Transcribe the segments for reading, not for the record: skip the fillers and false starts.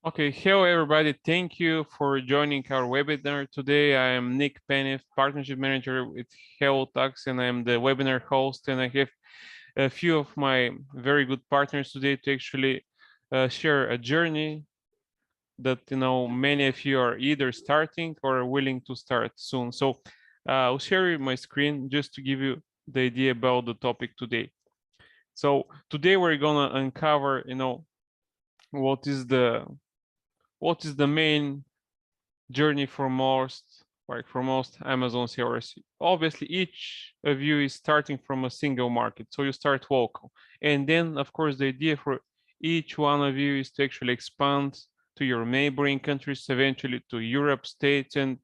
Okay, hello everybody. Thank you for joining our webinar today. I am Nick Penev, Partnership Manager with Hello Tax, and I am the webinar host. And I have a few of my very good partners today to actually share a journey that many of you are either starting or willing to start soon. So I'll share my screen just to give you the idea about the topic today. So today we're gonna uncover, what is the main journey for most Amazon sellers. Obviously, each of you is starting from a single market, so you start local, and then of course the idea for each one of you is to actually expand to your neighboring countries, eventually to Europe, States, and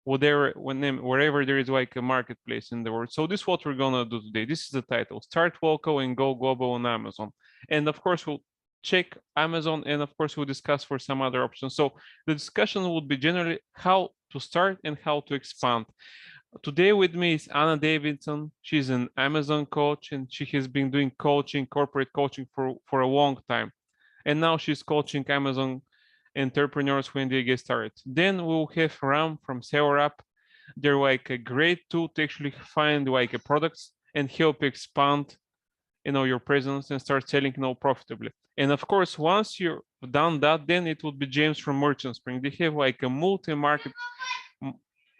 wherever there is like a marketplace in the world. So this is what we're gonna do today. This is the title: Start Local and Go Global on Amazon. And of course, we'll check Amazon, and of course, we'll discuss for some other options. So the discussion would be generally how to start and how to expand. Today with me is Anna Davidson. She's an Amazon coach, and she has been doing coaching, corporate coaching for a long time. And now she's coaching Amazon entrepreneurs when they get started. Then we'll have Ram from Seller App. They're like a great tool to actually find like a products and help expand, your presence and start selling, profitably. And of course, once you've done that, then it would be James from Merchant Spring. They have like a multi-market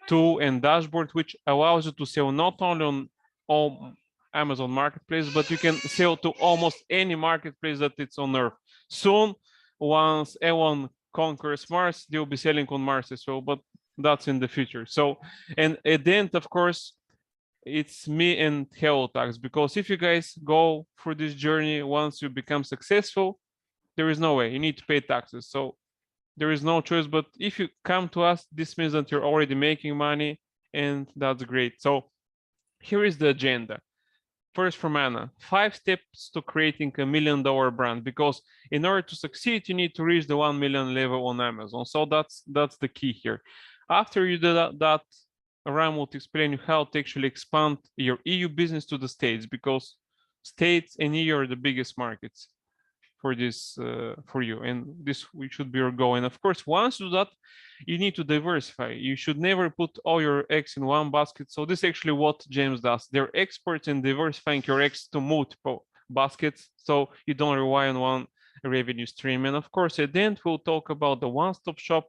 tool and dashboard which allows you to sell not only on all Amazon marketplace, but you can sell to almost any marketplace that it's on earth. Soon, once Elon conquers Mars, they'll be selling on Mars as well, but that's in the future. So, and at the end, of course, it's me and Hello Tax, because if you guys go through this journey, once you become successful, there is no way you need to pay taxes. So there is no choice. But if you come to us, this means that you're already making money, and that's great. So here is the agenda. First, from Anna, 5 steps to creating $1 million brand, because in order to succeed, you need to reach the 1 million level on Amazon. So that's the key here. After you do that, Ram will explain you how to actually expand your EU business to the States, because States and EU are the biggest markets for this for you, and this should be your goal. And of course, once you do that, you need to diversify. You should never put all your eggs in one basket. So this is actually what James does. They're experts in diversifying your eggs to multiple baskets, so you don't rely on one revenue stream. And of course, at the end, we'll talk about the one-stop shop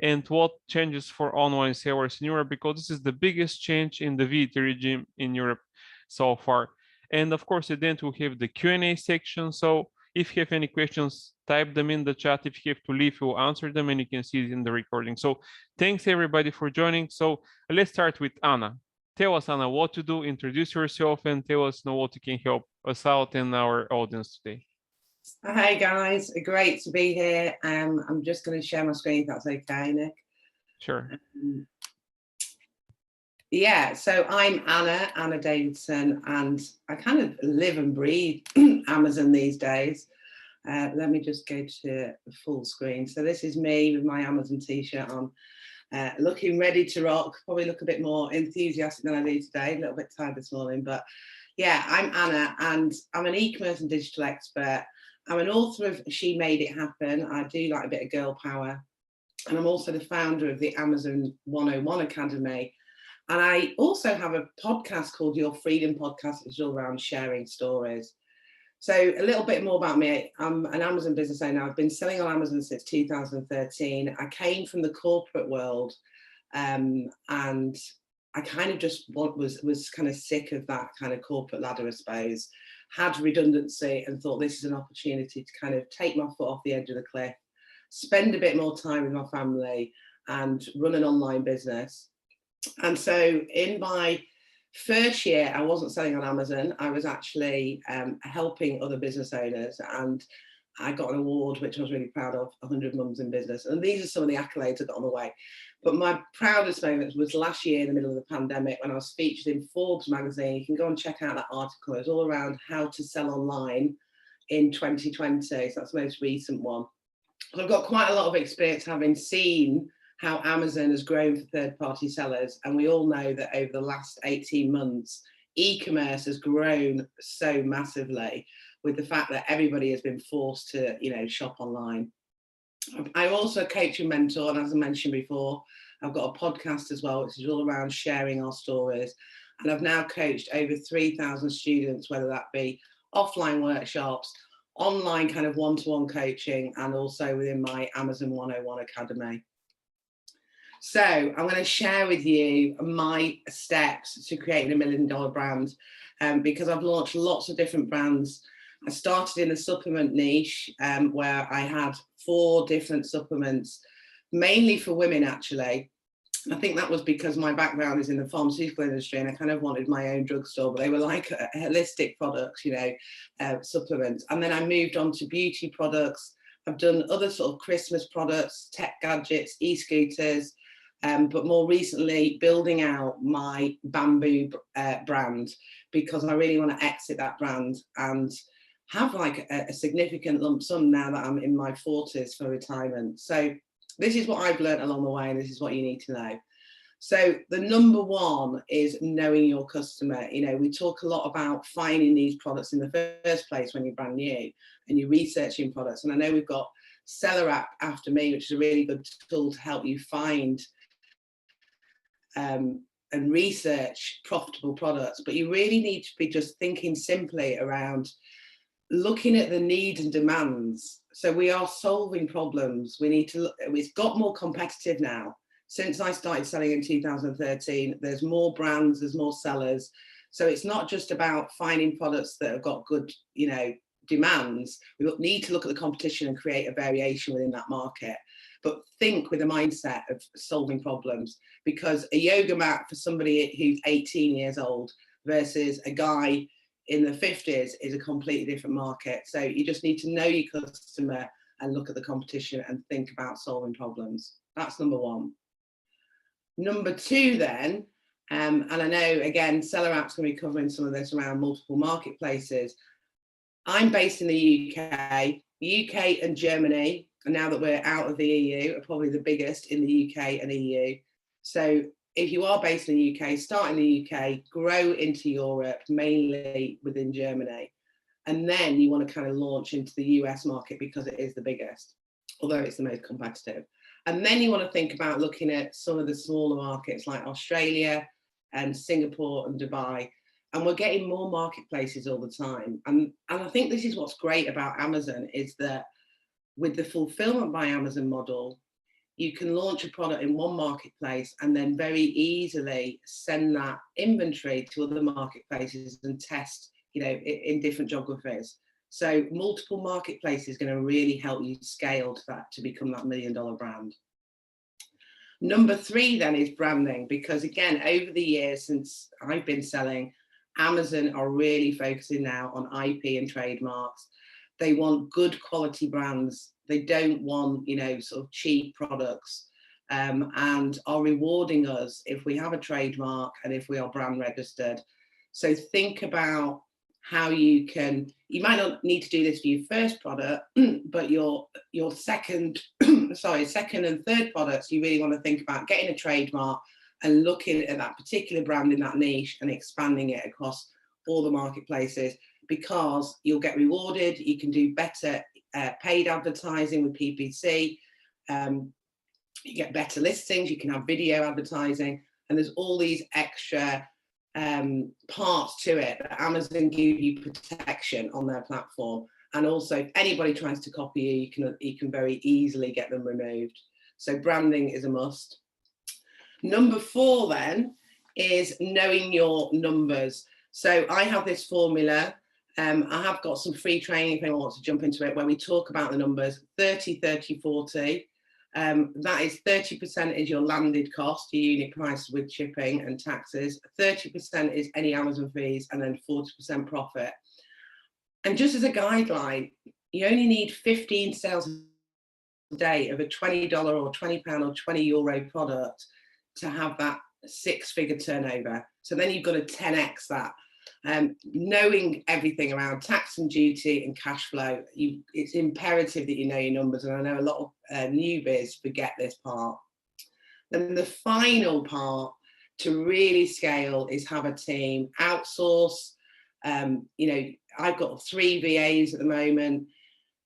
and what changes for online sellers in Europe, because this is the biggest change in the VAT regime in Europe so far. And of course, at the end, we'll have the Q&A section. So if you have any questions, type them in the chat. If you have to leave, we'll answer them, and you can see it in the recording. So thanks everybody for joining. So let's start with Anna. Tell us, Anna, what to do, introduce yourself, and tell us what you can help us out in our audience today. Hey guys, great to be here. I'm just going to share my screen if that's okay, Nick. Sure. Yeah, so I'm Anna Davidson, and I kind of live and breathe Amazon these days. Let me just go to full screen. So this is me with my Amazon t-shirt on, looking ready to rock. Probably look a bit more enthusiastic than I do today, a little bit tired this morning. But yeah, I'm Anna, and I'm an e-commerce and digital expert. I'm an author of She Made It Happen. I do like a bit of girl power. And I'm also the founder of the Amazon 101 Academy. And I also have a podcast called Your Freedom Podcast, which is all around sharing stories. So a little bit more about me. I'm an Amazon business owner. I've been selling on Amazon since 2013. I came from the corporate world, and I kind of just was kind of sick of that kind of corporate ladder, I suppose. Had redundancy and thought this is an opportunity to kind of take my foot off the edge of the cliff, spend a bit more time with my family, and run an online business. And so in my first year, I wasn't selling on Amazon. I was actually helping other business owners, and I got an award, which I was really proud of, 100 Mums in Business. And these are some of the accolades I got on the way. But my proudest moment was last year in the middle of the pandemic, when I was featured in Forbes magazine. You can go and check out that article. It was all around how to sell online in 2020. So that's the most recent one. I've got quite a lot of experience having seen how Amazon has grown for third-party sellers. And we all know that over the last 18 months, e-commerce has grown so massively, with the fact that everybody has been forced to, shop online. I'm also a coach and mentor, and as I mentioned before, I've got a podcast as well, which is all around sharing our stories. And I've now coached over 3,000 students, whether that be offline workshops, online kind of one-to-one coaching, and also within my Amazon 101 Academy. So I'm going to share with you my steps to creating $1 million brand, because I've launched lots of different brands. I started in a supplement niche where I had 4 different supplements, mainly for women actually. I think that was because my background is in the pharmaceutical industry and I kind of wanted my own drugstore, but they were like holistic products, you know, supplements. And then I moved on to beauty products. I've done other sort of Christmas products, tech gadgets, e-scooters, but more recently building out my bamboo brand, because I really want to exit that brand and have like a significant lump sum now that I'm in my 40s for retirement. So this is what I've learned along the way, and this is what you need to know. So the number one is knowing your customer. You know, we talk a lot about finding these products in the first place when you're brand new and you're researching products. And I know we've got Seller App after me, which is a really good tool to help you find and research profitable products. But you really need to be just thinking simply around looking at the needs and demands. So we are solving problems. We need to look, it's got more competitive now. Since I started selling in 2013, there's more brands, there's more sellers. So it's not just about finding products that have got good, you know, demands. We need to look at the competition and create a variation within that market. But think with a mindset of solving problems, because a yoga mat for somebody who's 18 years old versus a guy in the 50s is a completely different market. So you just need to know your customer and look at the competition and think about solving problems. That's number one. Number two then, and I know again, Seller App's going to be covering some of this around multiple marketplaces. I'm based in the UK. The UK and Germany, and now that we're out of the EU, are probably the biggest in the UK and EU. So if you are based in the UK, start in the UK, grow into Europe, mainly within Germany. And then you want to kind of launch into the US market because it is the biggest, although it's the most competitive. And then you want to think about looking at some of the smaller markets like Australia and Singapore and Dubai. And we're getting more marketplaces all the time. And I think this is what's great about Amazon, is that with the fulfillment by Amazon model, you can launch a product in one marketplace and then very easily send that inventory to other marketplaces and test, you know, in different geographies. So multiple marketplaces is going to really help you scale to that, to become that $1 million brand. Number three then is branding, because again, over the years since I've been selling, Amazon are really focusing now on IP and trademarks. They want good quality brands. They don't want, you know, sort of cheap products, and are rewarding us if we have a trademark and if we are brand registered. So think about how you can, you might not need to do this for your first product, but your second, second and third products, you really want to think about getting a trademark and looking at that particular brand in that niche and expanding it across all the marketplaces, because you'll get rewarded. You can do better paid advertising with PPC. You get better listings. You can have video advertising, and there's all these extra parts to it that Amazon give you protection on their platform. And also, if anybody tries to copy you can very easily get them removed. So branding is a must. Number four then is knowing your numbers. So I have this formula. I have got some free training if anyone wants to jump into it, where we talk about the numbers: 30, 30, 40. That is 30% is your landed cost, your unit price with shipping and taxes. 30% is any Amazon fees, and then 40% profit. And just as a guideline, you only need 15 sales a day of a $20 or £20 or €20 product to have that 6-figure turnover. So then you've got to 10x that. Knowing everything around tax and duty and cash flow, it's imperative that you know your numbers. And I know a lot of newbies forget this part. Then the final part to really scale is have a team, outsource. You know, I've got 3 VAs at the moment.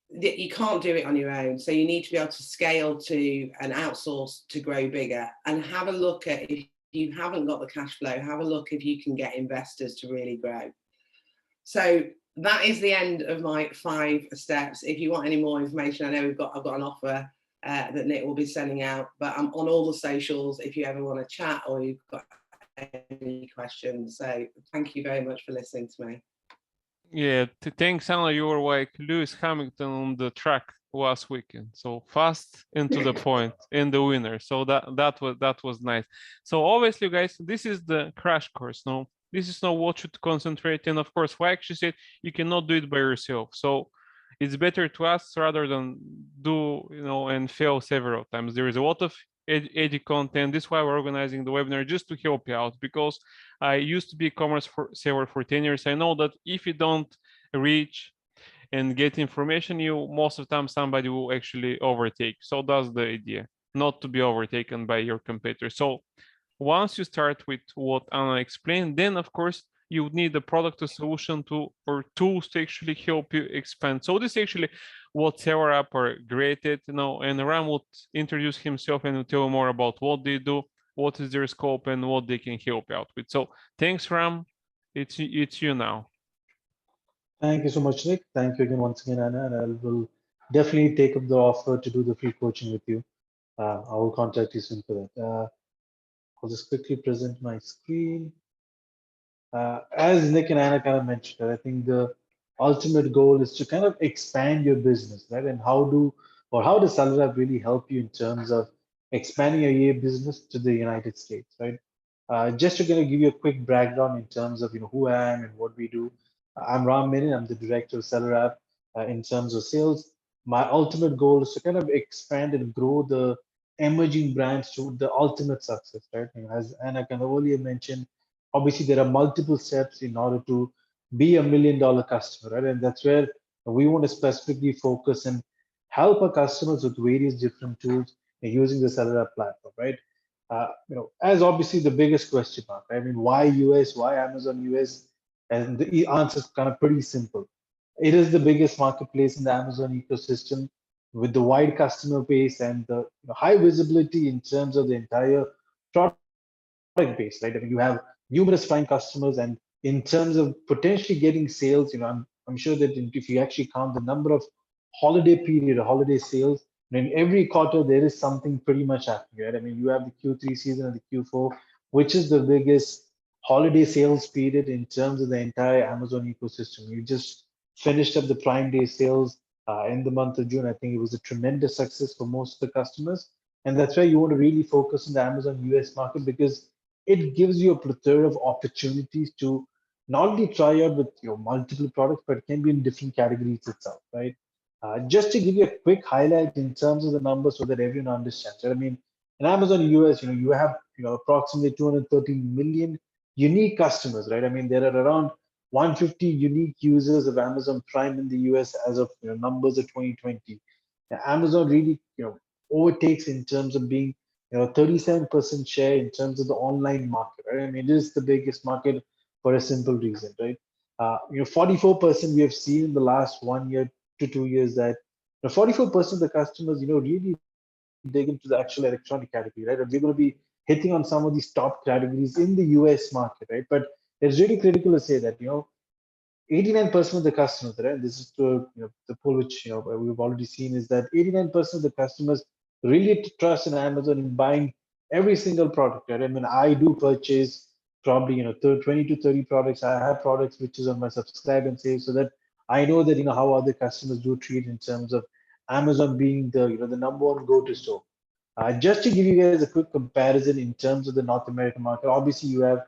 you can't do it on your own. So you need to be able to scale to and outsource to grow bigger, and have a look at, if you haven't got the cash flow, have a look if you can get investors to really grow. So that is the end of my 5 steps. If you want any more information, I know I've got an offer that Nick will be sending out, but I'm on all the socials if you ever want to chat or you've got any questions. So thank you very much for listening to me. Yeah, thanks, Anna. You were like Lewis Hamilton on the track last weekend. So fast and to the point, and the winner. So that was nice. So obviously, guys, this is the crash course. No, this is not what you concentrate. And of course, like she said, you cannot do it by yourself. So it's better to ask rather than do, and fail several times. There is a lot of edit content. This is why we're organizing the webinar, just to help you out, because I used to be e-commerce seller for 10 years. I know that if you don't reach and get information, you most of the time somebody will actually overtake. So that's the idea, not to be overtaken by your competitor. So once you start with what Anna explained, then of course you would need a product, a solution to, or tools to actually help you expand. So this is actually what Seller App are great at, and Ram will introduce himself and will tell you more about what they do, what is their scope, and what they can help out with. So thanks, Ram. It's you now. Thank you so much, Nick. Thank you again once again, Anna, and I will definitely take up the offer to do the free coaching with you. I will contact you soon for that. I'll just quickly present my screen. As Nick and Anna kind of mentioned, I think the ultimate goal is to kind of expand your business, right? And how does Salary really help you in terms of expanding your EA business to the United States, right? Just to kind of give you a quick background in terms of who I am and what we do. I'm Ram Menon. I'm the director of Seller App. In terms of sales, my ultimate goal is to kind of expand and grow the emerging brands to the ultimate success, right? As Anna kind of earlier mentioned, obviously there are multiple steps in order to be $1 million customer, right? And that's where we want to specifically focus and help our customers with various different tools using the Seller App platform, right? As obviously the biggest question mark, right? I mean, why US? Why Amazon US? And the answer is kind of pretty simple. It is the biggest marketplace in the Amazon ecosystem with the wide customer base and the high visibility in terms of the entire product base, right? I mean, you have numerous prime customers, and in terms of potentially getting sales, I'm sure that if you actually count the number of holiday period or holiday sales, in every quarter there is something pretty much happening, right? I mean, you have the Q3 season and the Q4, which is the biggest holiday sales period in terms of the entire Amazon ecosystem. You just finished up the Prime Day sales in the month of June. I think it was a tremendous success for most of the customers, and that's why you want to really focus on the Amazon US market, because it gives you a plethora of opportunities to not only try out with your multiple products, but it can be in different categories itself, right? Just to give you a quick highlight in terms of the numbers so that everyone understands, right? I mean, in Amazon US, you have approximately 213 million unique customers, right? I mean, there are around 150 unique users of Amazon Prime in the US as of numbers of 2020. Now, Amazon really overtakes in terms of being 37% share in terms of the online market, right? I mean, it is the biggest market for a simple reason, right? 44% we have seen in the last 1 year to 2 years that 44% of the customers, really dig into the actual electronic category, right? And we're going to be hitting on some of these top categories in the US market, right? But it's really critical to say that 89% of the customers, right? This is the poll which we've already seen, is that 89% of the customers really trust in Amazon in buying every single product, right? I mean, I do purchase probably 20 to 30 products. I have products which is on my subscribe and save, so that I know that how other customers do treat in terms of Amazon being the the number one go-to store. Just to give you guys a quick comparison in terms of the North American market, obviously you have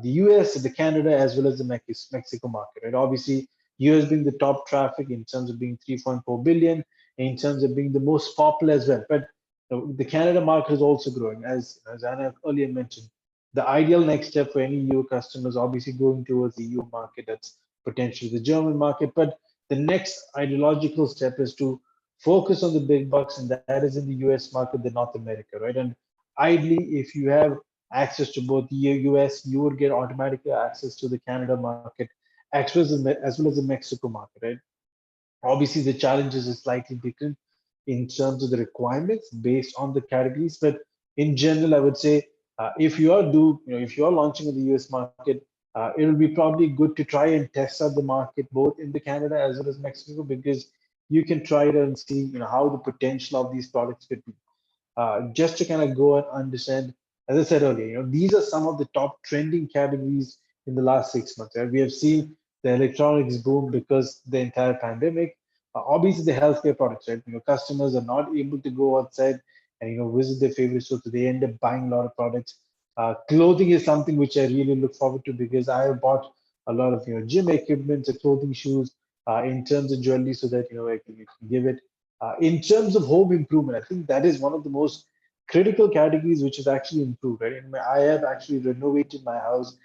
the US, the Canada, as well as the Mexico market, right? Obviously, US being the top traffic in terms of being 3.4 billion, in terms of being the most popular as well. But the Canada market is also growing, as Anna earlier mentioned. The ideal next step for any EU customers, obviously going towards the EU market, that's potentially the German market. But the next ideological step is to focus on the big bucks, and that is in the US market, the North America, right? And ideally, if you have access to both the US, you would get automatically access to the Canada market, as well as the Mexico market, right? Obviously, the challenges is slightly different in terms of the requirements based on the categories, but in general, I would say if you are launching in the US market, it'll be probably good to try and test out the market both in the Canada as well as Mexico, because you can try it and see how the potential of these products could be. Just to kind of go and understand, as I said earlier, these are some of the top trending categories in the last 6 months. Right? We have seen the electronics boom because the entire pandemic. Obviously, the healthcare products, right? Customers are not able to go outside and visit their favorite stores, so they end up buying a lot of products. Clothing is something which I really look forward to because I have bought a lot of gym equipment, clothing, shoes, in terms of jewelry, so that I can give it in terms of home improvement. I think that is one of the most critical categories which has actually improved. Right, I have actually renovated my house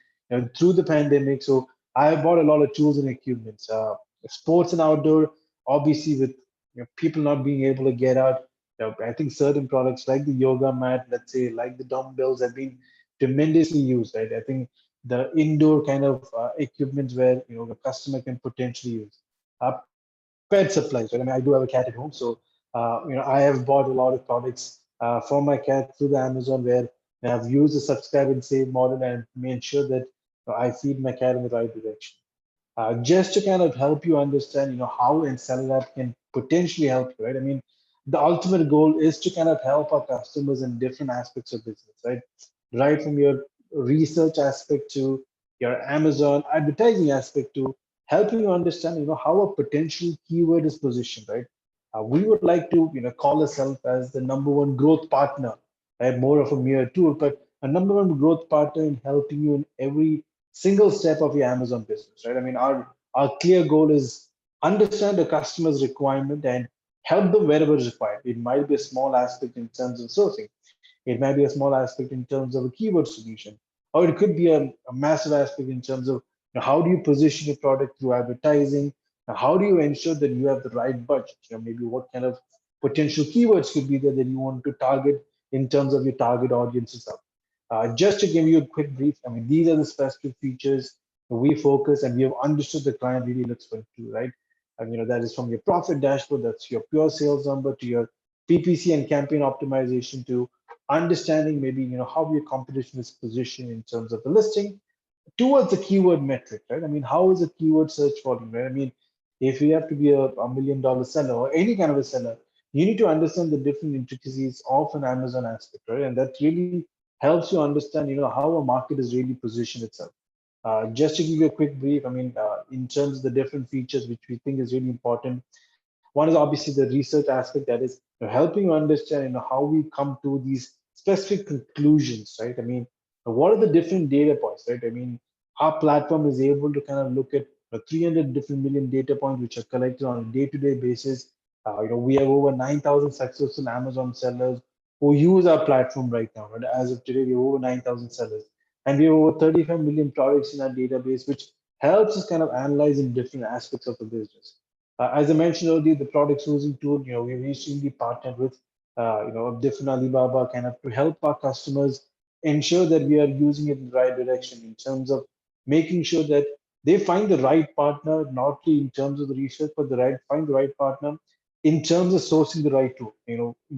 through the pandemic, so I have bought a lot of tools and equipments. Sports and outdoor, obviously, with people not being able to get out. I think certain products like the yoga mat, let's say, like the dumbbells, have been tremendously used. Right, I think the indoor kind of equipments where the customer can potentially use. Pet supplies. Right? I mean, I do have a cat at home, so I have bought a lot of products for my cat through the Amazon, where I've used the subscribe and save model and made sure that I feed my cat in the right direction. Just to kind of help you understand, how and Seller App can potentially help you, right? I mean, the ultimate goal is to kind of help our customers in different aspects of business, right? Right from your research aspect to your Amazon advertising aspect to helping you understand, how a potential keyword is positioned, right? We would like to, call ourselves as the number one growth partner, right? More of a mere tool, but a number one growth partner in helping you in every single step of your Amazon business, right? I mean, our clear goal is understand the customer's requirement and help them wherever is required. It might be a small aspect in terms of sourcing. It might be a small aspect in terms of a keyword solution, or it could be a massive aspect in terms of how do you position your product through advertising. How do you ensure that you have the right budget? Maybe what kind of potential keywords could be there that you want to target in terms of your target audience and stuff. Just to give you a quick brief, I mean, these are the specific features we focus and we have understood the client really looks for too, right? And that is from your profit dashboard, that's your pure sales number, to your PPC and campaign optimization, to understanding maybe how your competition is positioned in terms of the listing, towards the keyword metric, right? I mean, how is a keyword search volume, right? I mean, if you have to be a $1 million seller or any kind of a seller, you need to understand the different intricacies of an Amazon aspect, right? And that really helps you understand, how a market is really positioned itself. Just to give you a quick brief, I mean, in terms of the different features which we think is really important, one is obviously the research aspect, that is helping you understand how we come to these specific conclusions, right? I mean, what are the different data points, right? I mean, our platform is able to kind of look at 300 different million data points which are collected on a day-to-day basis. We have over 9,000 successful Amazon sellers who use our platform right now. Right? As of today, we have over 9,000 sellers, and we have over 35 million products in our database, which helps us kind of analyze in different aspects of the business. As I mentioned earlier, the product sourcing tool, we recently partnered with, different Alibaba kind of to help our customers ensure that we are using it in the right direction in terms of making sure that they find the right partner, not only in terms of the research, but find the right partner in terms of sourcing the right tool,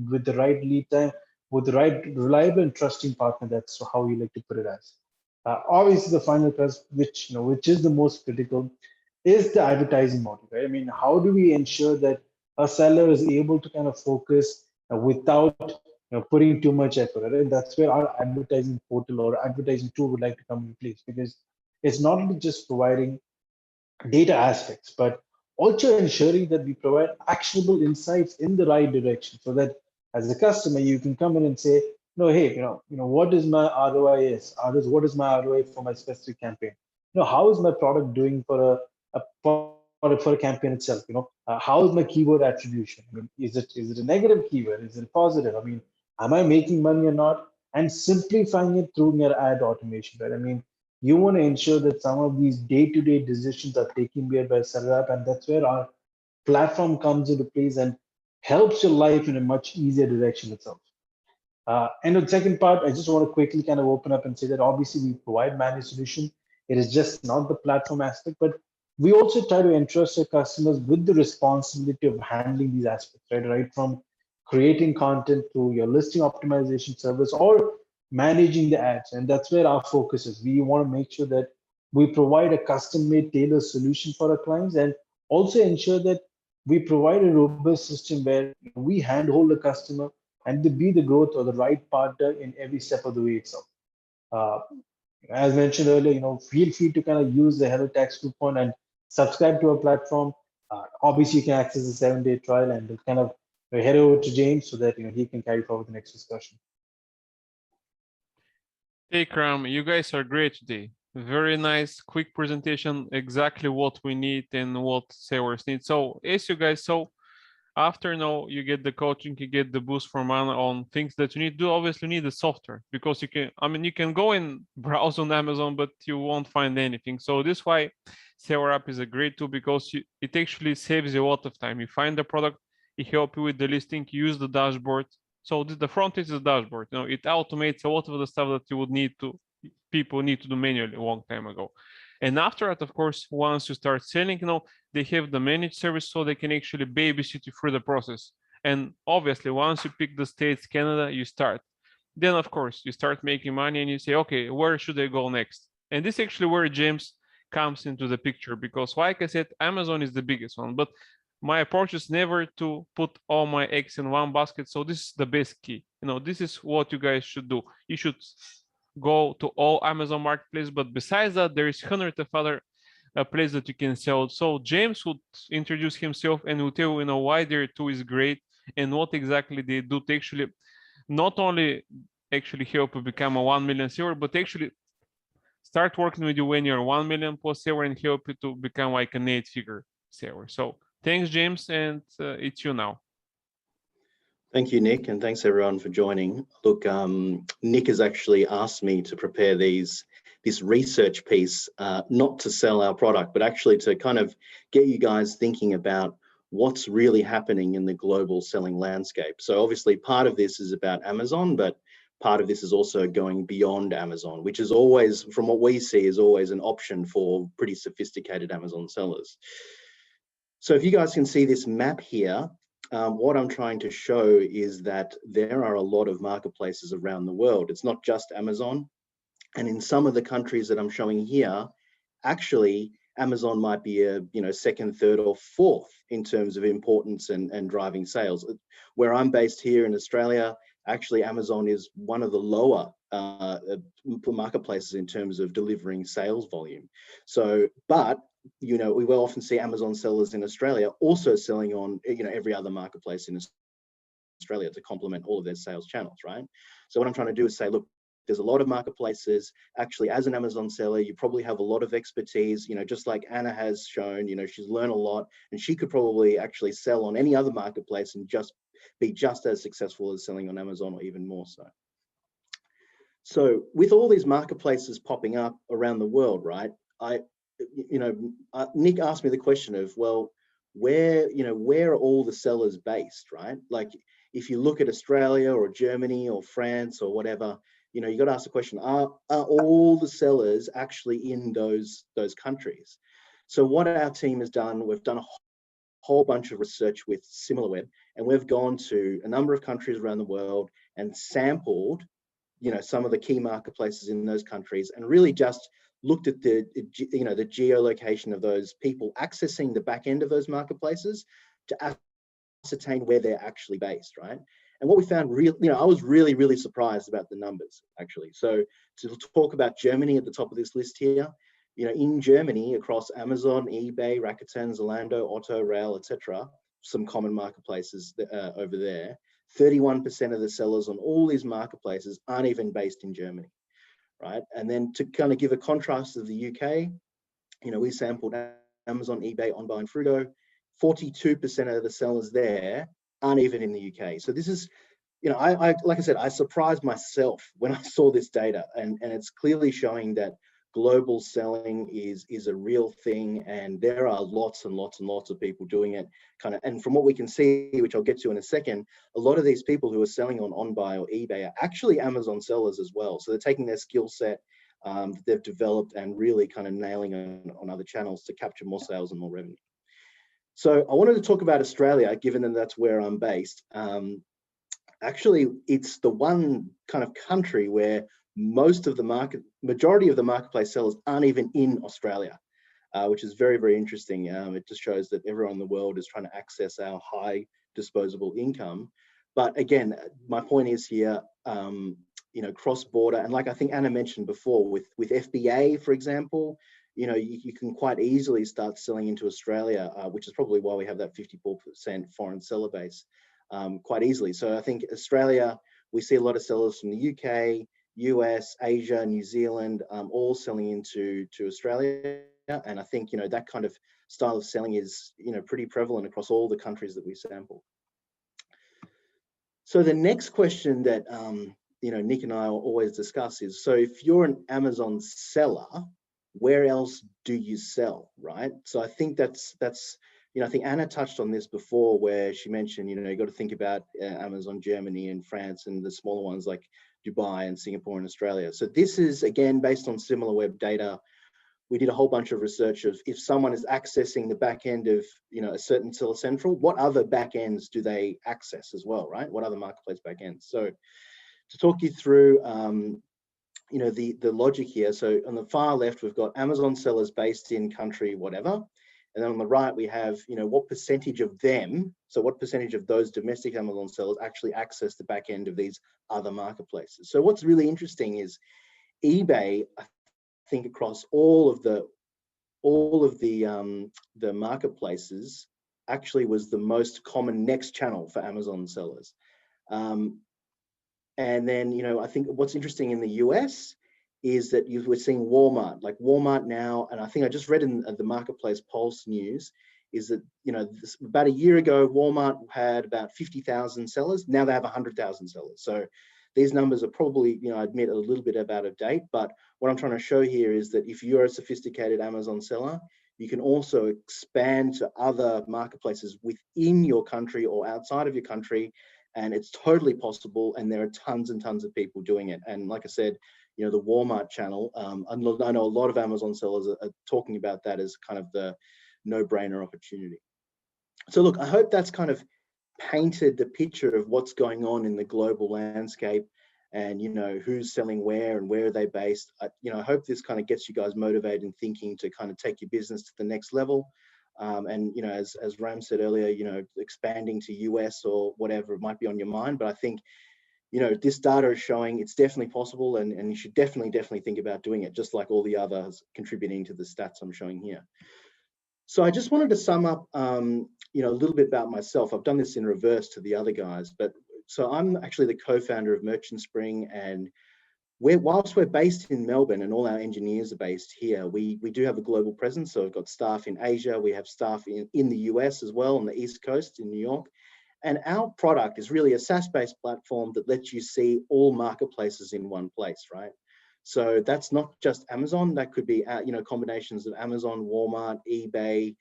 with the right lead time, with the right reliable and trusting partner. That's how we like to put it as. Obviously, the final trust, which is the most critical, is the advertising model, right? I mean, how do we ensure that a seller is able to kind of focus without putting too much effort, right? And that's where our advertising portal or advertising tool would like to come in place, because it's not only just providing data aspects, but also ensuring that we provide actionable insights in the right direction, so that as a customer, you can come in and say, no, hey, what is my ROI is? What is my ROI for my specific campaign? How is my product doing for a campaign itself? How is my keyword attribution? I mean, is it a negative keyword? Is it positive? I mean, am I making money or not? And simplifying it through your ad automation, right? I mean, you want to ensure that some of these day-to-day decisions are taken care by Seller App, and that's where our platform comes into place and helps your life in a much easier direction itself. And the second part, I just want to quickly kind of open up and say that obviously we provide managed solution. It is just not the platform aspect, but we also try to entrust our customers with the responsibility of handling these aspects, right from creating content to your listing optimization service or managing the ads. And that's where our focus is. We want to make sure that we provide a custom made tailored solution for our clients, and also ensure that we provide a robust system where we handhold the customer and to be the growth or the right partner in every step of the way itself. Uh, as mentioned earlier, feel free to kind of use the Hello Tax coupon and subscribe to our platform. Obviously, you can access the 7-day trial and kind of head over to James so that he can carry forward the next discussion. Hey, Kram, you guys are great today. Very nice, quick presentation, exactly what we need and what sellers need. So, as you guys saw, after you get the coaching, you get the boost from Anna on things that you need to do. Obviously, you need the software because you can go and browse on Amazon, but you won't find anything. So this is why Seller App is a great tool because it actually saves you a lot of time. You find the product, it helps you with the listing, you use the dashboard. So the front is the dashboard. It automates a lot of the stuff that you would people need to do manually a long time ago. And after that, of course, once you start selling, they have the managed service so they can actually babysit you through the process. And obviously, once you pick the States, Canada, you start. Then, of course, you start making money and you say, okay, where should I go next? And this is actually where James comes into the picture because, like I said, Amazon is the biggest one. But my approach is never to put all my eggs in one basket. So this is the best key. This is what you guys should do. You should go to all Amazon marketplace, but besides that, there is hundreds of other places that you can sell. So James would introduce himself and will tell you, why their tool is great and what exactly they do to actually not only actually help you become a 1 million seller, but actually start working with you when you're 1 million plus seller and help you to become like an 8-figure seller. So thanks, James, and it's you now. Thank you, Nick, and thanks everyone for joining. Look, Nick has actually asked me to prepare this research piece, not to sell our product, but actually to kind of get you guys thinking about what's really happening in the global selling landscape. So obviously part of this is about Amazon, but part of this is also going beyond Amazon, which is always, from what we see, is always an option for pretty sophisticated Amazon sellers. So if you guys can see this map here, what I'm trying to show is that there are a lot of marketplaces around the world. It's not just Amazon. And in some of the countries that I'm showing here, actually, Amazon might be a second, third, or fourth in terms of importance and driving sales. Where I'm based here in Australia, actually Amazon is one of the lower marketplaces in terms of delivering sales volume. So, but we will often see Amazon sellers in Australia also selling on every other marketplace in Australia to complement all of their sales channels, right? So what I'm trying to do is say, look, there's a lot of marketplaces. Actually, as an Amazon seller, you probably have a lot of expertise, just like Anna has shown, she's learned a lot, and she could probably actually sell on any other marketplace and just be just as successful as selling on Amazon, or even more so. So with all these marketplaces popping up around the world, right, Nick asked me the question of, well, where are all the sellers based, right? Like if you look at Australia or Germany or France or whatever, you got to ask the question, are all the sellers actually in those countries? So what our team has done, we've done a whole bunch of research with SimilarWeb, and we've gone to a number of countries around the world and sampled, some of the key marketplaces in those countries, and really just looked at the geolocation of those people accessing the back end of those marketplaces to ascertain where they're actually based, right? And what we found, I was really, really surprised about the numbers, actually. So to talk about Germany at the top of this list here, in Germany, across Amazon, eBay, Rakuten, Zalando, Otto, Rail, etc., some common marketplaces over there, 31% of the sellers on all these marketplaces aren't even based in Germany, right? And then to kind of give a contrast to the UK, we sampled Amazon, eBay, OnBuy, and Frugo. 42% of the sellers there aren't even in the UK. So this is, I like I said, I surprised myself when I saw this data, and it's clearly showing that global selling is a real thing, and there are lots and lots and lots of people doing it and from what we can see, which I'll get to in a second, a lot of these people who are selling on OnBuy or eBay are actually Amazon sellers as well. So they're taking their skill set that they've developed and really kind of nailing on other channels to capture more sales and more revenue. So I wanted to talk about Australia, given that that's where I'm based. Actually, it's the one kind of country where majority of the marketplace sellers aren't even in Australia, which is very, very interesting. It just shows that everyone in the world is trying to access our high disposable income. But again, my point is here, you know, cross-border, and like I think Anna mentioned before, with FBA, for example, you know, you can quite easily start selling into Australia, which is probably why we have that 54% foreign seller base, quite easily. So I think Australia, we see a lot of sellers from the UK, US, Asia, New Zealand, all selling into Australia. And I think, you know, that kind of style of selling is, you know, pretty prevalent across all the countries that we sample. So the next question that, you know, Nick and I always discuss is, so if you're an Amazon seller, where else do you sell, right? So I think that's, you know, I think Anna touched on this before, where she mentioned, you know, you got to think about Amazon Germany and France and the smaller ones like Dubai and Singapore and Australia. So this is, again, based on SimilarWeb data. We did a whole bunch of research of if someone is accessing the back end of, you know, a certain Seller Central, what other back ends do they access as well, right? What other marketplace back ends? So to talk you through, you know, the logic here. So on the far left, we've got Amazon sellers based in country, whatever. And then on the right, we have, you know, what percentage of them, so what percentage of those domestic Amazon sellers actually access the back end of these other marketplaces. So what's really interesting is eBay, I think across all of the marketplaces actually was the most common next channel for Amazon sellers. And then, you know, I think what's interesting in the US is that we're seeing Walmart, like Walmart now, and I think I just read in the Marketplace Pulse news, is that, you know, about a year ago, Walmart had about 50,000 sellers. Now they have 100,000 sellers. So these numbers are probably, you know, I admit, a little bit out of date, but what I'm trying to show here is that if you're a sophisticated Amazon seller, you can also expand to other marketplaces within your country or outside of your country. And it's totally possible, and there are tons and tons of people doing it. And like I said, you know, the Walmart channel, I know a lot of Amazon sellers are talking about that as kind of the no-brainer opportunity. So look, I hope that's kind of painted the picture of what's going on in the global landscape, and, you know, who's selling where and where are they based. You know, I hope this kind of gets you guys motivated and thinking to kind of take your business to the next level. And, you know, as Ram said earlier, you know, expanding to US or whatever might be on your mind, but I think, you know, this data is showing it's definitely possible, and you should definitely think about doing it, just like all the others contributing to the stats I'm showing here. So I just wanted to sum up, you know, a little bit about myself. I've done this in reverse to the other guys, but so I'm actually the co-founder of Merchant Spring, and whilst we're based in Melbourne and all our engineers are based here, we do have a global presence. So we've got staff in Asia, we have staff in the US as well, on the East Coast in New York. And our product is really a SaaS-based platform that lets you see all marketplaces in one place, right? So that's not just Amazon. That could be, you know, combinations of Amazon, Walmart, eBay.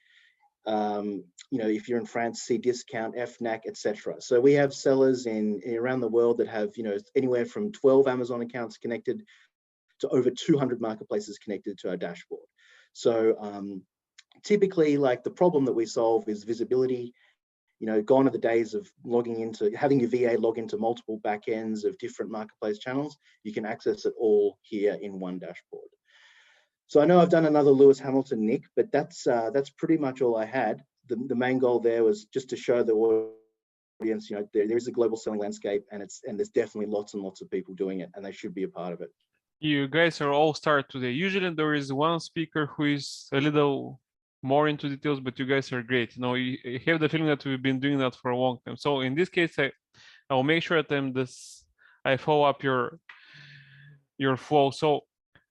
You know, if you're in France, Cdiscount, Fnac, etc. So we have sellers in around the world that have, you know, anywhere from 12 Amazon accounts connected to over 200 marketplaces connected to our dashboard. So typically, like, the problem that we solve is visibility. You know, gone are the days of logging into, having your VA log into multiple backends of different marketplace channels. You can access it all here in one dashboard. So I know I've done another Lewis Hamilton, Nick, but that's pretty much all I had. The main goal there was just to show the audience, you know, there is a global selling landscape, and there's definitely lots and lots of people doing it, and they should be a part of it. You guys are all start today. Usually there is one speaker who is a little more into details, but you guys are great. You know, you have the feeling that we've been doing that for a long time. So in this case, I will make sure that I follow up your flow. So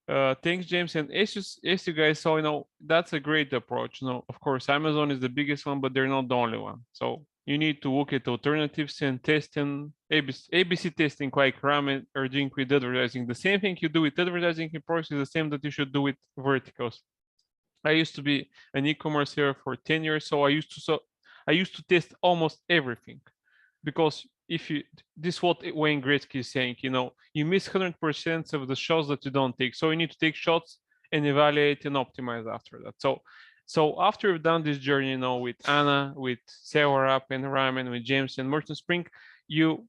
thanks, James. And as you guys saw, you know, that's a great approach. You know, of course, Amazon is the biggest one, but they're not the only one. So you need to look at alternatives and testing, ABC testing, like Ram are doing with advertising. The same thing you do with advertising in products is the same that you should do with verticals. I used to be an e-commerce here for 10 years, so I used to test almost everything. because if you, this is what Wayne Gretzky is saying, you know, you miss 100% of the shots that you don't take. So you need to take shots and evaluate and optimize after that. So after you've done this journey, you know, with Anna, with Sailor Up and Ryman, with James and Merchant Spring, you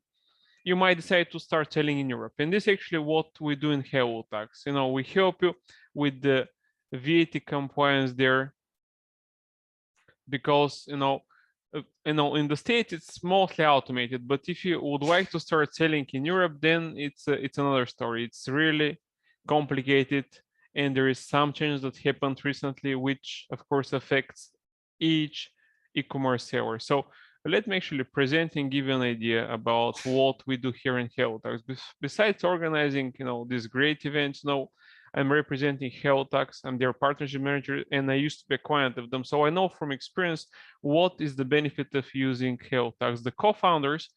might decide to start selling in Europe. And this is actually what we do in Hello Tax. You know, we help you with the VAT compliance there, because in the States it's mostly automated. But if you would like to start selling in Europe, then it's another story. It's really complicated, and there is some changes that happened recently, which of course affects each e-commerce seller. So let me actually present and give you an idea about what we do here in HelloTax. Besides organizing, these great events, I'm representing HelloTax. I'm their partnership manager, and I used to be a client of them. So I know from experience what is the benefit of using HelloTax. The co-founders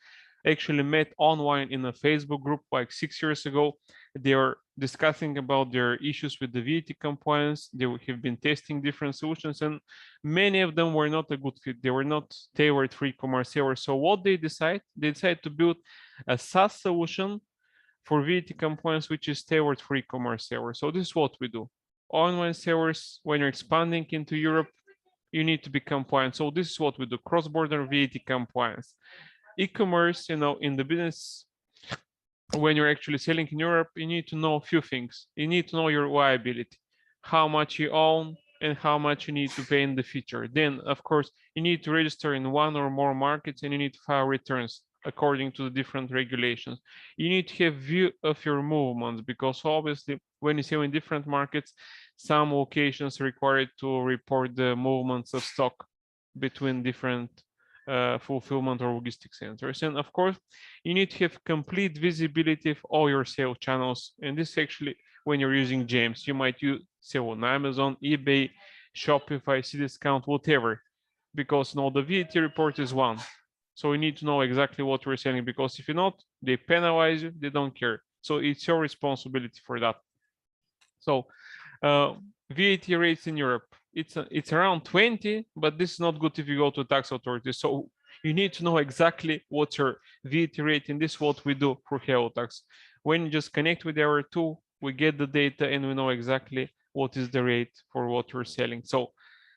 actually met online in a Facebook group like 6 years ago. They are discussing about their issues with the VAT compliance. They have been testing different solutions, and many of them were not a good fit. They were not tailored for e-commerce sellers. So what they decide to build a SaaS solution for VAT compliance, which is tailored for e-commerce sellers. So this is what we do. Online sellers, when you're expanding into Europe, you need to be compliant. So this is what we do: cross-border VAT compliance. E-commerce, in the business, when you're actually selling in Europe, you need to know a few things. You need to know your liability, how much you own, and how much you need to pay in the future. Then, of course, you need to register in one or more markets, and you need to file returns according to the different regulations. You need to have view of your movements, because obviously when you sell in different markets, some locations require to report the movements of stock between different fulfillment or logistics centers. And of course, you need to have complete visibility of all your sales channels. And this actually, when you're using James, you might sell on Amazon, eBay, Shopify, Cdiscount, whatever, because the VAT report is one. So you need to know exactly what you're selling, because if you're not, they penalize you, they don't care. So it's your responsibility for that. So VAT rates in Europe, it's around 20, but this is not good if you go to tax authorities. So you need to know exactly what's your VAT rate, and this is what we do for HelloTax. When you just connect with our tool, we get the data and we know exactly what is the rate for what you're selling. So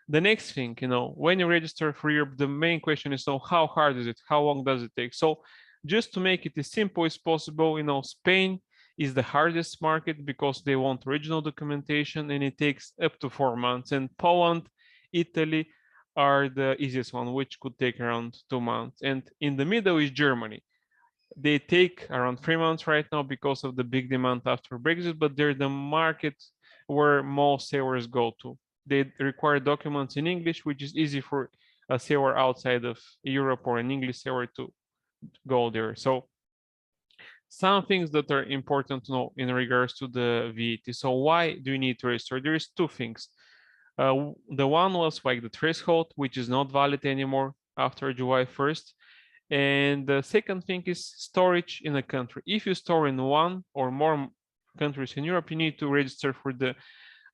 the next thing, when you register for Europe, the main question is, how hard is it? How long does it take? So just to make it as simple as possible, Spain is the hardest market because they want original documentation, and it takes up to 4 months. And Poland, Italy are the easiest one, which could take around 2 months. And in the middle is Germany. They take around 3 months right now because of the big demand after Brexit, but they're the market where most sellers go to. They require documents in English, which is easy for a seller outside of Europe or an English seller to go there. So some things that are important to know in regards to the VAT. So why do you need to register? There is two things. The one was like the threshold, which is not valid anymore after July 1st. And the second thing is storage in a country. If you store in one or more countries in Europe, you need to register for the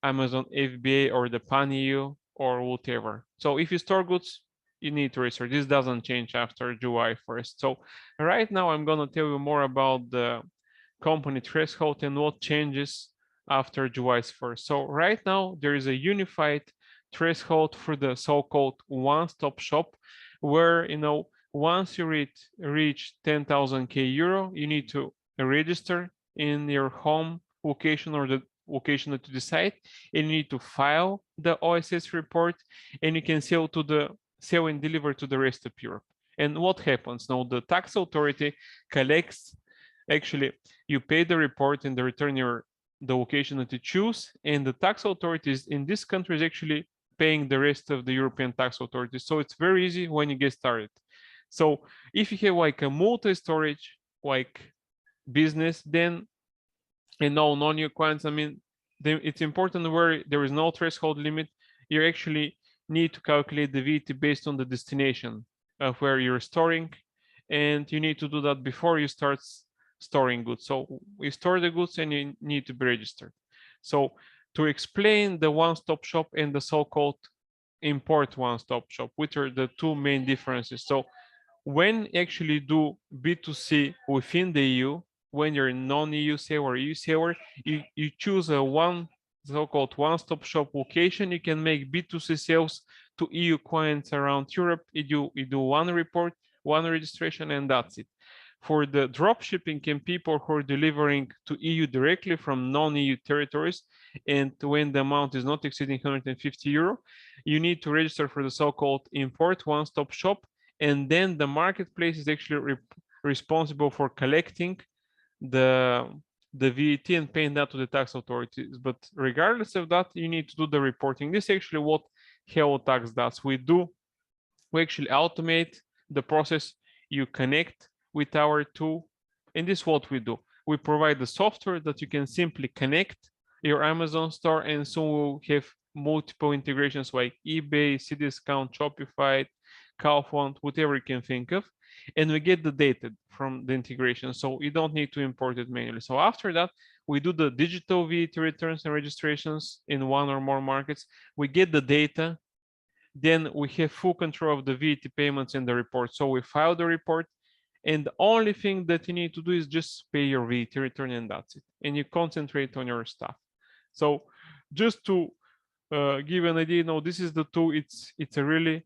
Amazon FBA or the PAN-EU or whatever. So if you store goods, you need to register. This doesn't change after July 1st. So right now I'm going to tell you more about the company threshold and what changes after July 1st. So right now there is a unified threshold for the so-called one-stop shop, where once you reach 10,000 euro, you need to register in your home location or the location that you decide, and you need to file the OSS report, and you can sell and deliver to the rest of Europe. And what happens now? The tax authority collects, actually, you pay the report and they return the location that you choose, and the tax authorities in this country is actually paying the rest of the European tax authorities. So it's very easy when you get started. So if you have like a multi-storage business, then non-new clients, it's important where there is no threshold limit. You actually need to calculate the VAT based on the destination of where you're storing, and you need to do that before you start storing goods. So you store the goods and you need to be registered. So to explain the one-stop shop and the so-called import one-stop shop, which are the two main differences. So when actually do B2C within the EU, when you're non-EU seller or EU seller, you choose a so-called one-stop shop location. You can make B2C sales to EU clients around Europe. You do one report, one registration, and that's it. For the drop shipping and people who are delivering to EU directly from non-EU territories, and when the amount is not exceeding 150 euro, you need to register for the so-called import one-stop shop, and then the marketplace is actually responsible for collecting the VAT and paying that to the tax authorities. But regardless of that, you need to do the reporting. This is actually what Hello Tax does. We actually automate the process. You connect with our tool, and this is what we do. We provide the software that you can simply connect your Amazon store, and so we'll have multiple integrations like eBay, Cdiscount, Shopify, Kaufland, whatever you can think of, and we get the data from the integration, so you don't need to import it manually. So after that, we do the digital VAT returns and registrations in one or more markets. We get the data, then we have full control of the VAT payments in the report. So we file the report, and the only thing that you need to do is just pay your VAT return, and that's it. And you concentrate on your stuff. So just to give an idea, this is the tool. It's a really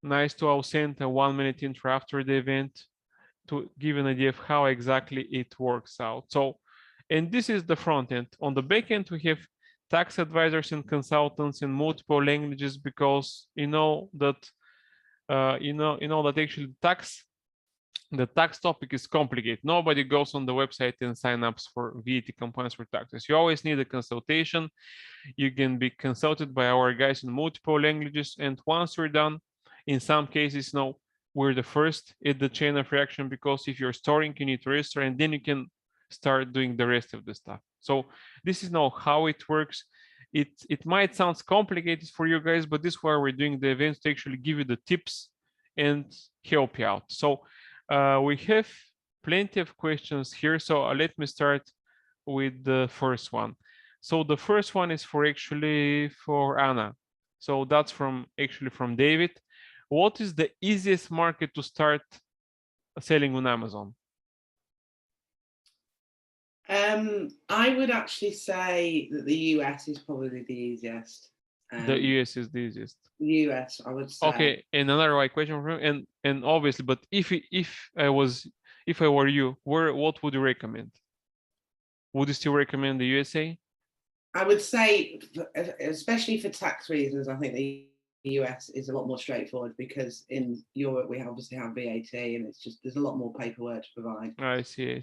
nice tool. I'll send a 1-minute intro after the event to give an idea of how exactly it works out. So, and this is the front end. On the back end, we have tax advisors and consultants in multiple languages, because you know that actually the tax topic is complicated. Nobody goes on the website and sign up for VAT compliance for taxes. You always need a consultation. You can be consulted by our guys in multiple languages, and once you're done, in some cases, we're the first in the chain of reaction, because if you're storing, you need to register, and then you can start doing the rest of the stuff. So this is now how it works. It might sound complicated for you guys, but this is why we're doing the events, to actually give you the tips and help you out. So we have plenty of questions here. So let me start with the first one. So the first one is for Anna. So that's from David. What is the easiest market to start selling on Amazon? I would actually say that the US is probably the easiest. The US is the easiest. US, I would say. Okay, and another question from him, and obviously, but if I were you, what would you recommend? Would you still recommend the USA? I would say, especially for tax reasons, I think the US is a lot more straightforward, because in Europe we obviously have VAT, and there's a lot more paperwork to provide. I see.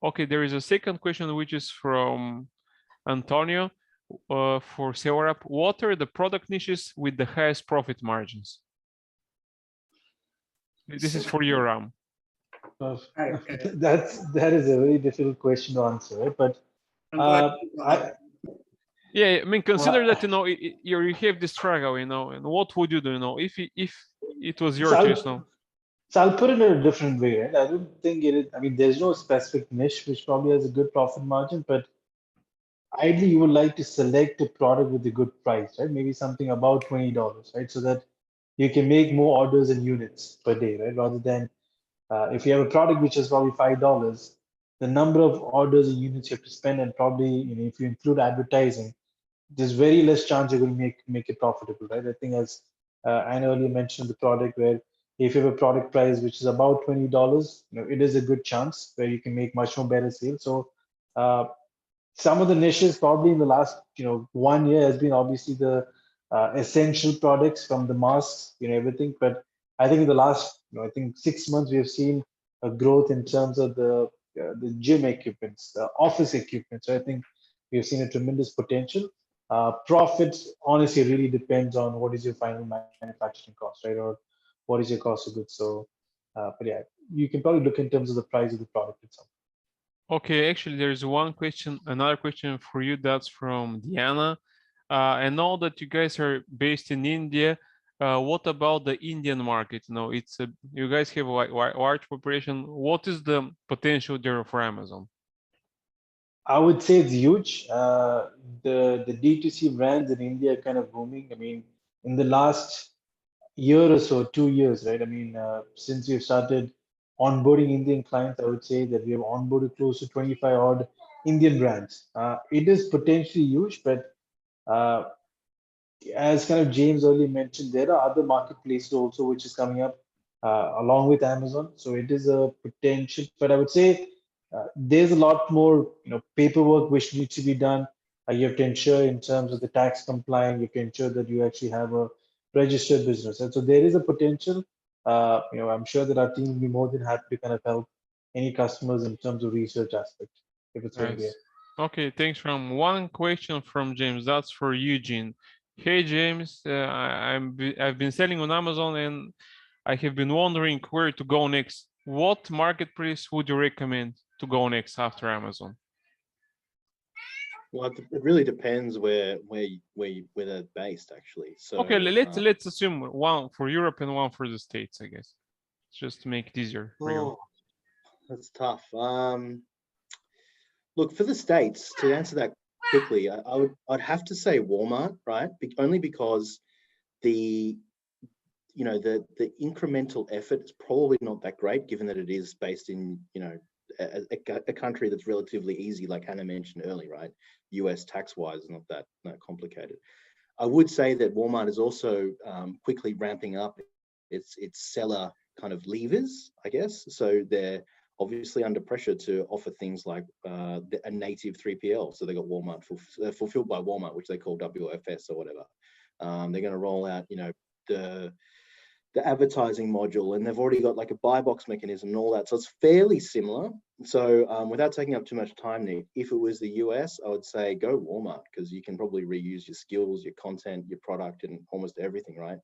Okay, there is a second question, which is from Antonio for Seller Up. What are the product niches with the highest profit margins? This is for you, Ram. That is a very difficult question to answer, right? But yeah, I mean, consider that you have this struggle, and what would you do, if it was your choice, So I'll put it in a different way, right? I don't think it is. I mean, there's no specific niche which probably has a good profit margin, but ideally you would like to select a product with a good price, right? Maybe something about $20, right? So that you can make more orders and units per day, right? Rather than if you have a product which is probably $5, the number of orders and units you have to spend, and probably if you include advertising, there's very less chance you're going to make it profitable, right? I think as Anna earlier mentioned, the product where if you have a product price which is about $20, it is a good chance where you can make much more better sales. So some of the niches probably in the last 1 year has been obviously the essential products, from the masks, everything. But I think in the last 6 months we have seen a growth in terms of the gym equipments, the office equipment. So I think we have seen a tremendous potential. Profits honestly really depends on what is your final manufacturing cost, right? Or what is your cost of goods. So but yeah, you can probably look in terms of the price of the product itself. Okay, actually, there's another question for you. That's from Diana. I know that you guys are based in India. What about the Indian market? You guys have a large population. What is the potential there for Amazon? I would say it's huge. The D2C brands in India are kind of booming. I mean, in the last year or so, 2 years, right? I mean, since we've started onboarding Indian clients, I would say that we have onboarded close to 25 odd Indian brands. It is potentially huge, but uh, as kind of James earlier mentioned, there are other marketplaces also which is coming up along with Amazon. So it is a potential, but I would say there's a lot more, paperwork which needs to be done. You have to ensure in terms of the tax compliance, you have to ensure that you actually have a registered business. And so there is a potential. I'm sure that our team will be more than happy to kind of help any customers in terms of research aspect, if it's going to be. Nice. Okay, thanks. From one question from James. That's for Eugene. Hey James, I've been selling on Amazon and I have been wondering where to go next. What marketplace would you recommend to go next after Amazon? Well, it really depends where they're based, actually. So Okay, let's assume one for Europe and one for the States, I guess, just to make it easier for you. oh, that's tough. Look, for the States, to answer that quickly, I'd have to say Walmart, right? Only because the incremental effort is probably not that great, given that it is based in, a country that's relatively easy, like Hannah mentioned earlier, right? US tax-wise is not that complicated. I would say that Walmart is also quickly ramping up its seller kind of levers, I guess. So they're obviously under pressure to offer things like a native 3PL. So they got Walmart fulfilled by Walmart, which they call WFS or whatever. They're going to roll out, the advertising module, and they've already got like a buy box mechanism and all that. So it's fairly similar. So without taking up too much time, Nick, if it was the US, I would say go Walmart, because you can probably reuse your skills, your content, your product, and almost everything, right?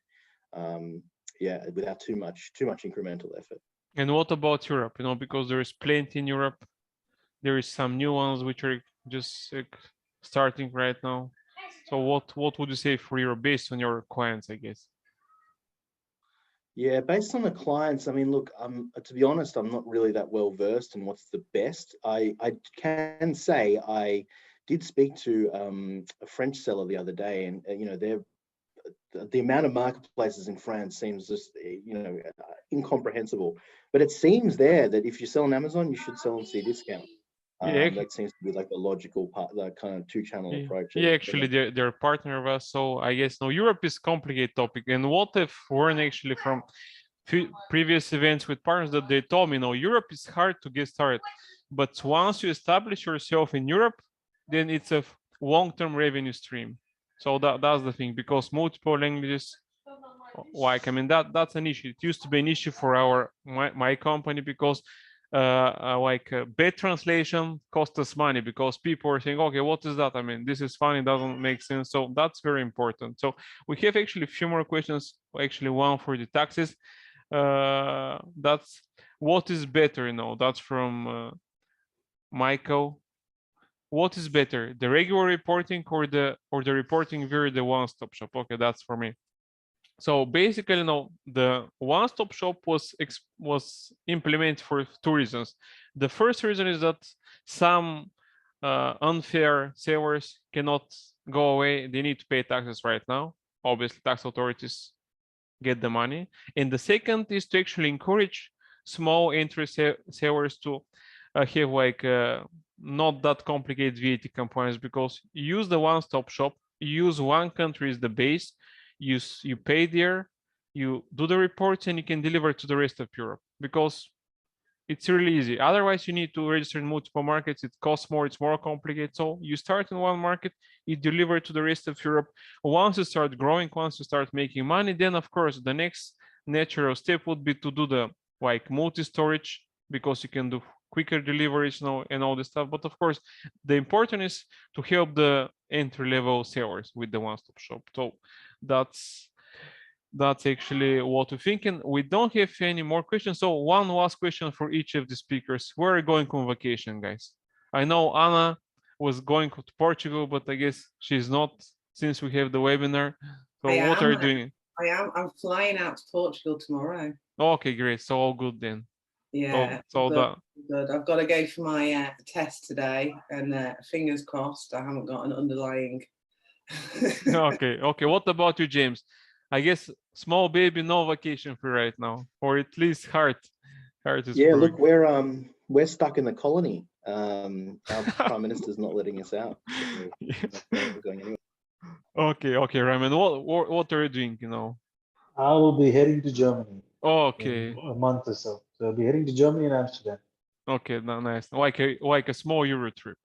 Without too much incremental effort. And what about Europe? Because there is plenty in Europe. There is some new ones which are just starting right now. So what would you say for Europe based on your clients, I guess? Yeah, based on the clients, I mean, look, to be honest, I'm not really that well versed in what's the best. I can say I did speak to a French seller the other day, and the amount of marketplaces in France seems just incomprehensible. But it seems there that if you sell on Amazon, you should sell on Cdiscount. That seems to be like the logical part, that kind of two-channel approach. Yeah, actually, they're a partner of us. So I guess Europe is a complicated topic. And what if we're actually from previous events with partners that they told me, Europe is hard to get started. But once you establish yourself in Europe, then it's a long-term revenue stream. So that's the thing, because multiple languages, that's an issue. It used to be an issue for my company, because bad translation cost us money, because people are saying, okay, what is that? I mean, this is funny, doesn't make sense. So that's very important. So we have actually a few more questions, actually one for the taxes. That's what is better, that's from Michael. What is better, the regular reporting or the reporting via the one-stop shop? Okay, that's for me. So basically, the one-stop shop was implemented for two reasons. The first reason is that some unfair sellers cannot go away. They need to pay taxes right now. Obviously, tax authorities get the money. And the second is to actually encourage small entry sellers to have not that complicated VAT compliance, because you use the one-stop shop, you use one country as the base, you pay there, you do the reports, and you can deliver to the rest of Europe, because it's really easy. Otherwise, you need to register in multiple markets. It costs more, it's more complicated. So you start in one market, you deliver to the rest of Europe. Once you start growing, once you start making money, then of course, the next natural step would be to do the multi-storage, because you can do quicker deliveries and all this stuff. But of course, the important is to help the entry-level sellers with the one-stop shop. So that's actually what we're thinking. We don't have any more questions. So one last question for each of the speakers. Where are you going on vacation, guys? I know Anna was going to Portugal, but I guess she's not, since we have the webinar. So what are you doing? I'm flying out to Portugal tomorrow. Okay, great. So all good then. Yeah, good. I've got to go for my test today, and fingers crossed I haven't got an underlying. Okay. What about you, James? I guess small baby, no vacation for right now, or at least heart is Yeah, brewing. look, we're stuck in the colony. Our prime minister's not letting us out. So we're not going anywhere. Okay, Raymond. What are you doing? You know? I will be heading to Germany Okay, in a month or so. So I'll be heading to Germany and Amsterdam. okay, nice. Like a small Euro trip.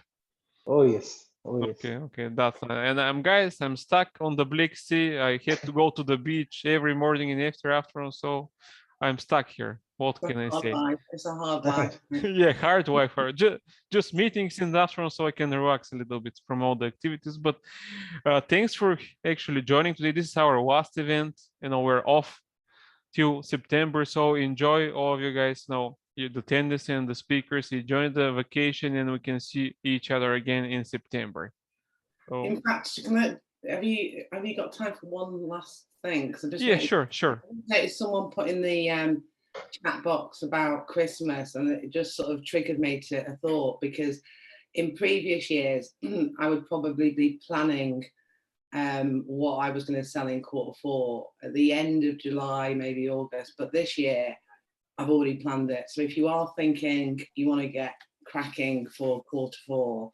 Oh yes. Oh yes. Okay, that's and I'm stuck on the Black Sea. I had to go to the beach every morning and afternoon, so I'm stuck here. What can I say? It's a hard life. Yeah, hard Wi-Fi. Just meetings in the afternoon so I can relax a little bit from all the activities. But thanks for actually joining today. This is our last event. You know, we're off till September, so enjoy all of you guys. Now the attendees and the speakers. Enjoy the vacation, and we can see each other again in September. So, In fact, have you got time for one last thing? Because I just yeah, sure. noticed someone put in the chat box about Christmas, and it just sort of triggered me to a thought, because in previous years I would probably be planning what I was going to sell in Q4 at the end of July, maybe August, but this year I've already planned it. So if you are thinking you want to get cracking for Q4,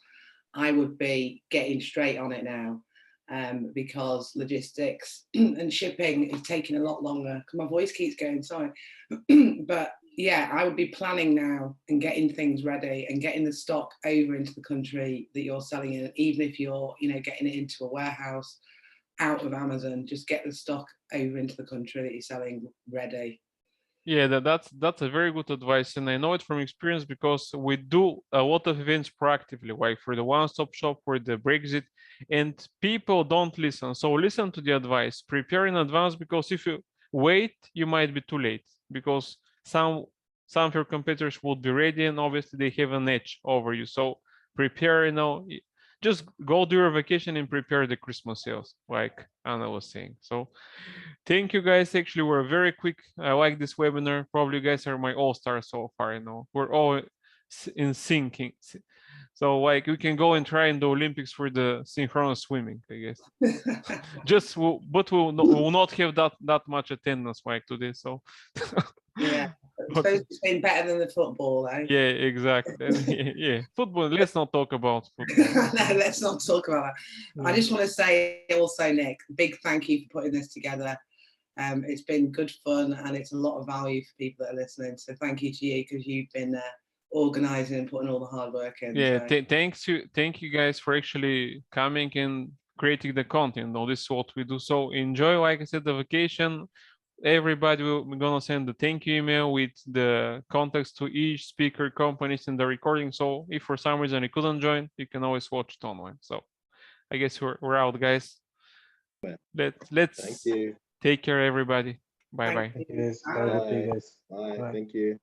I would be getting straight on it now, because logistics and shipping is taking a lot longer. My voice keeps going, sorry. But yeah, I would be planning now and getting things ready and getting the stock over into the country that you're selling in, even if you're, getting it into a warehouse out of Amazon, just get the stock over into the country that you're selling ready. Yeah, that's a very good advice, and I know it from experience because we do a lot of events proactively, like for the one-stop shop, for the Brexit, and people don't listen. So listen to the advice, prepare in advance, because if you wait, you might be too late, because some of your competitors would be ready, and obviously they have an edge over you. So prepare, just go do your vacation and prepare the Christmas sales, like Anna was saying. So thank you guys. Actually, we're very quick. I like this webinar. Probably you guys are my all-stars so far. We're all in syncing. So like we can go and try in the Olympics for the synchronous swimming, I guess. But we'll not have that much attendance like today. So yeah, I suppose it's been better than the football, though. Yeah, exactly. Yeah, football. Let's not talk about football. No, let's not talk about that. Yeah. I just want to say also, Nick, big thank you for putting this together. It's been good fun, and it's a lot of value for people that are listening. So thank you to you, because you've been organising and putting all the hard work in. Yeah, so. thank you guys for actually coming and creating the content. This is what we do. So enjoy, like I said, the vacation. Everybody we're gonna send the thank you email with the contacts to each speaker, companies, in the recording. So if for some reason you couldn't join, you can always watch it online. So I guess we're out, guys. Let's Thank you. take care, everybody. Bye bye. Thank you guys. Have a good day, guys. Bye. Bye. Thank you.